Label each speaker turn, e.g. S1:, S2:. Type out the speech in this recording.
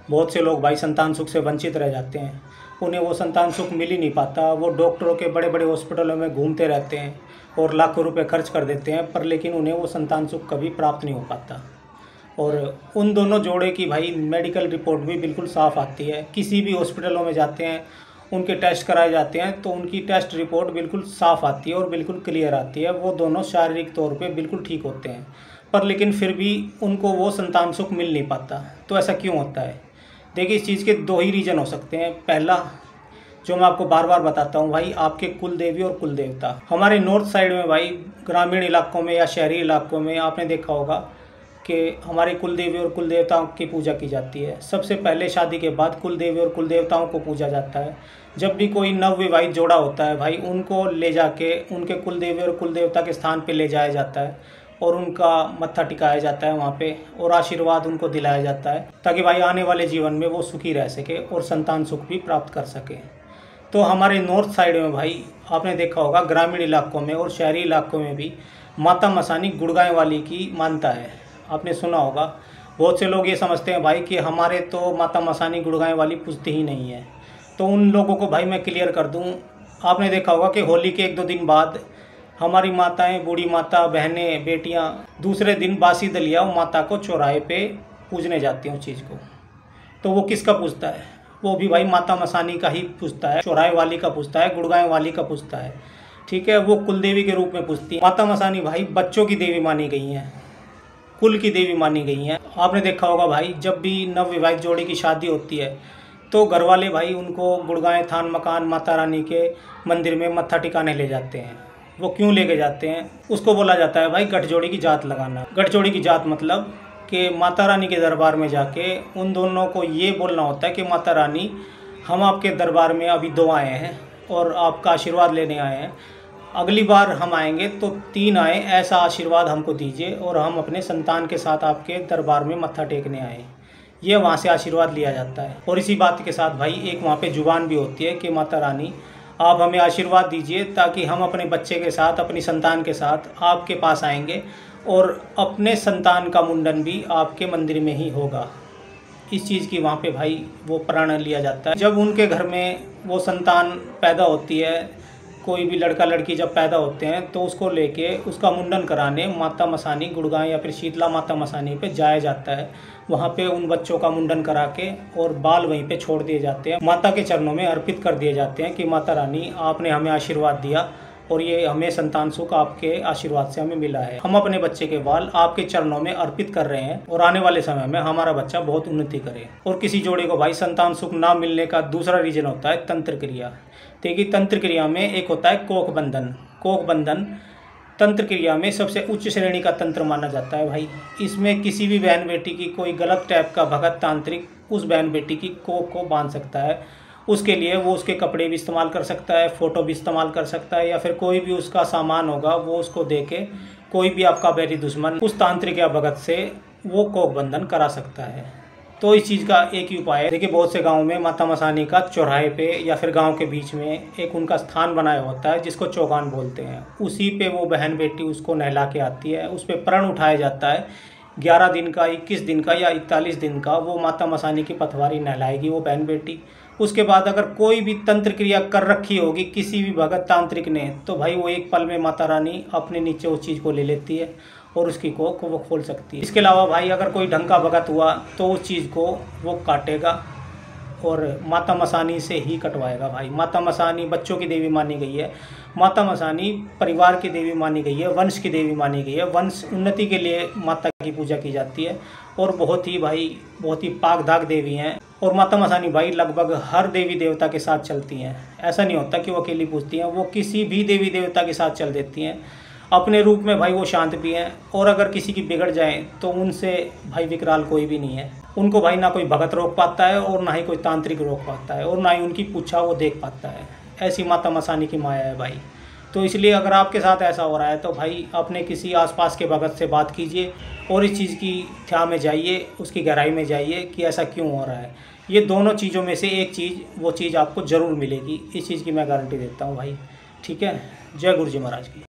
S1: बहुत से लोग भाई संतान सुख से वंचित रह जाते हैं, उन्हें वो संतान सुख मिल ही नहीं पाता। वो डॉक्टरों के बड़े बड़े हॉस्पिटलों में घूमते रहते हैं और लाखों रुपए खर्च कर देते हैं, पर लेकिन उन्हें वो संतान सुख कभी प्राप्त नहीं हो पाता। और उन दोनों जोड़े की भाई मेडिकल रिपोर्ट भी बिल्कुल साफ़ आती है। किसी भी हॉस्पिटलों में जाते हैं, उनके टेस्ट कराए जाते हैं तो उनकी टेस्ट रिपोर्ट बिल्कुल साफ़ आती है और बिल्कुल क्लियर आती है। वो दोनों शारीरिक तौर पे बिल्कुल ठीक होते हैं, पर लेकिन फिर भी उनको वो संतान सुख मिल नहीं पाता। तो ऐसा क्यों होता है? देखिए, इस चीज़ के दो ही रीज़न हो सकते हैं। पहला, जो मैं आपको बार बार बताता हूँ भाई, आपके कुल देवी और कुल देवता। हमारे नॉर्थ साइड में भाई, ग्रामीण इलाकों में या शहरी इलाकों में आपने देखा होगा कि हमारे कुल देवी और कुल देवताओं की पूजा की जाती है। सबसे पहले शादी के बाद कुल देवी और कुल देवताओं को पूजा जाता है। जब भी कोई नवविवाहित जोड़ा होता है भाई, उनको ले जाके उनके कुल देवी और कुल देवता के स्थान पे ले जाया जाता है और उनका मत्था टिकाया जाता है वहाँ पे, और आशीर्वाद उनको दिलाया जाता है, ताकि भाई आने वाले जीवन में वो सुखी रह सके और संतान सुख भी प्राप्त कर सके। तो हमारे नॉर्थ साइड में भाई आपने देखा होगा, ग्रामीण इलाकों में और शहरी इलाकों में भी माता मसानी गुड़गांव वाली की मानता है। आपने सुना होगा। बहुत से लोग ये समझते हैं भाई कि हमारे तो माता मसानी गुड़गांव वाली पूजती ही नहीं है। तो उन लोगों को भाई मैं क्लियर कर दूं, आपने देखा होगा कि होली के 1-2 दिन बाद हमारी माताएं, बूढ़ी माता, बहनें, बेटियां दूसरे दिन बासी दलिया माता को चौराहे पे पूजने जाती हैं उस चीज़ को। तो वो किसका पूजता है? वो भी भाई माता मसानी का ही पूजता है, चौराहे वाली का पूजता है, गुड़गांव वाली का पूजता है। ठीक है, वो कुल देवी के रूप में पूजती है। माता मसानी भाई बच्चों की देवी मानी गई हैं, कुल की देवी मानी गई हैं। आपने देखा होगा भाई, जब भी नवविवाहित जोड़े की शादी होती है तो घर वाले भाई उनको गुड़गांव थान मकान माता रानी के मंदिर में मत्था टिकाने ले जाते हैं। वो क्यों लेके जाते हैं? उसको बोला जाता है भाई गठजोड़ी की जात लगाना। गठजोड़ी की जात मतलब कि माता रानी के दरबार में जाके उन दोनों को ये बोलना होता है कि माता रानी, हम आपके दरबार में अभी 2 आए हैं और आपका आशीर्वाद लेने आए हैं। अगली बार हम आएंगे तो 3 आए, ऐसा आशीर्वाद हमको दीजिए और हम अपने संतान के साथ आपके दरबार में मत्था टेकने आए। ये वहाँ से आशीर्वाद लिया जाता है। और इसी बात के साथ भाई एक वहाँ पे जुबान भी होती है कि माता रानी, आप हमें आशीर्वाद दीजिए ताकि हम अपने बच्चे के साथ, अपनी संतान के साथ आपके पास आएंगे और अपने संतान का मुंडन भी आपके मंदिर में ही होगा। इस चीज़ की वहाँ पे भाई वो प्रण लिया जाता है। जब उनके घर में वो संतान पैदा होती है, कोई भी लड़का लड़की जब पैदा होते हैं तो उसको लेके उसका मुंडन कराने माता मसानी गुड़गांव या फिर शीतला माता मसानी पे जाया जाता है। वहाँ पे उन बच्चों का मुंडन करा के और बाल वहीं पे छोड़ दिए जाते हैं, माता के चरणों में अर्पित कर दिए जाते हैं कि माता रानी, आपने हमें आशीर्वाद दिया और ये हमें संतान सुख आपके आशीर्वाद से हमें मिला है। हम अपने बच्चे के बाल आपके चरणों में अर्पित कर रहे हैं और आने वाले समय में हमारा बच्चा बहुत उन्नति करे। और किसी जोड़े को भाई संतान सुख ना मिलने का दूसरा रीजन होता है तंत्र क्रिया। देखिए, तंत्र क्रिया में एक होता है कोख बंधन। कोख बंधन तंत्र क्रिया में सबसे उच्च श्रेणी का तंत्र माना जाता है भाई। इसमें किसी भी बहन बेटी की कोई गलत टाइप का भगत तांत्रिक उस बहन बेटी की कोख को बांध सकता है। उसके लिए वो उसके कपड़े भी इस्तेमाल कर सकता है, फ़ोटो भी इस्तेमाल कर सकता है, या फिर कोई भी उसका सामान होगा वो उसको दे के कोई भी आपका बैरी दुश्मन उस तांत्रिक या भगत से वो कोख बंधन करा सकता है। तो इस चीज़ का एक ही उपाय है। देखिए, बहुत से गाँव में माता मसानी का चौराहे पे या फिर गांव के बीच में एक उनका स्थान बनाया होता है जिसको चौगान बोलते हैं। उसी पे वो बहन बेटी उसको नहला के आती है, उस पर प्रण उठाया जाता है। 11 दिन का, 21 दिन का या 41 दिन का वो माता मसानी की पथवारी नहलाएगी वो बहन बेटी। उसके बाद अगर कोई भी तंत्र क्रिया कर रखी होगी किसी भी भगत तांत्रिक ने, तो भाई वो एक पल में माता रानी अपने नीचे उस चीज़ को ले लेती है और उसकी कोख को वो खोल सकती है। इसके अलावा भाई अगर कोई ढंग का भगत हुआ तो उस चीज़ को वो काटेगा और माता मसानी से ही कटवाएगा भाई। माता मसानी बच्चों की देवी मानी गई है। माता मसानी परिवार की देवी मानी गई है, वंश की देवी मानी गई है। वंश उन्नति के लिए माता की पूजा की जाती है और बहुत ही पाक दाग देवी हैं। और माता मसानी भाई लगभग हर देवी देवता के साथ चलती हैं। ऐसा नहीं होता कि वो अकेली पूजती हैं, वो किसी भी देवी देवता के साथ चल देती हैं। अपने रूप में भाई वो शांत भी हैं, और अगर किसी की बिगड़ जाए तो उनसे भाई विकराल कोई भी नहीं है। उनको भाई ना कोई भगत रोक पाता है और ना ही कोई तांत्रिक रोक पाता है और ना ही उनकी पूछा वो देख पाता है। ऐसी माता मसानी की माया है भाई। तो इसलिए अगर आपके साथ ऐसा हो रहा है तो भाई अपने किसी आसपास के भगत से बात कीजिए और इस चीज़ की थ्या में जाइए, उसकी गहराई में जाइए कि ऐसा क्यों हो रहा है। ये दोनों चीज़ों में से एक चीज़, वो चीज़ आपको ज़रूर मिलेगी। इस चीज़ की मैं गारंटी देता हूँ भाई। ठीक है, जय गुरु जी महाराज की।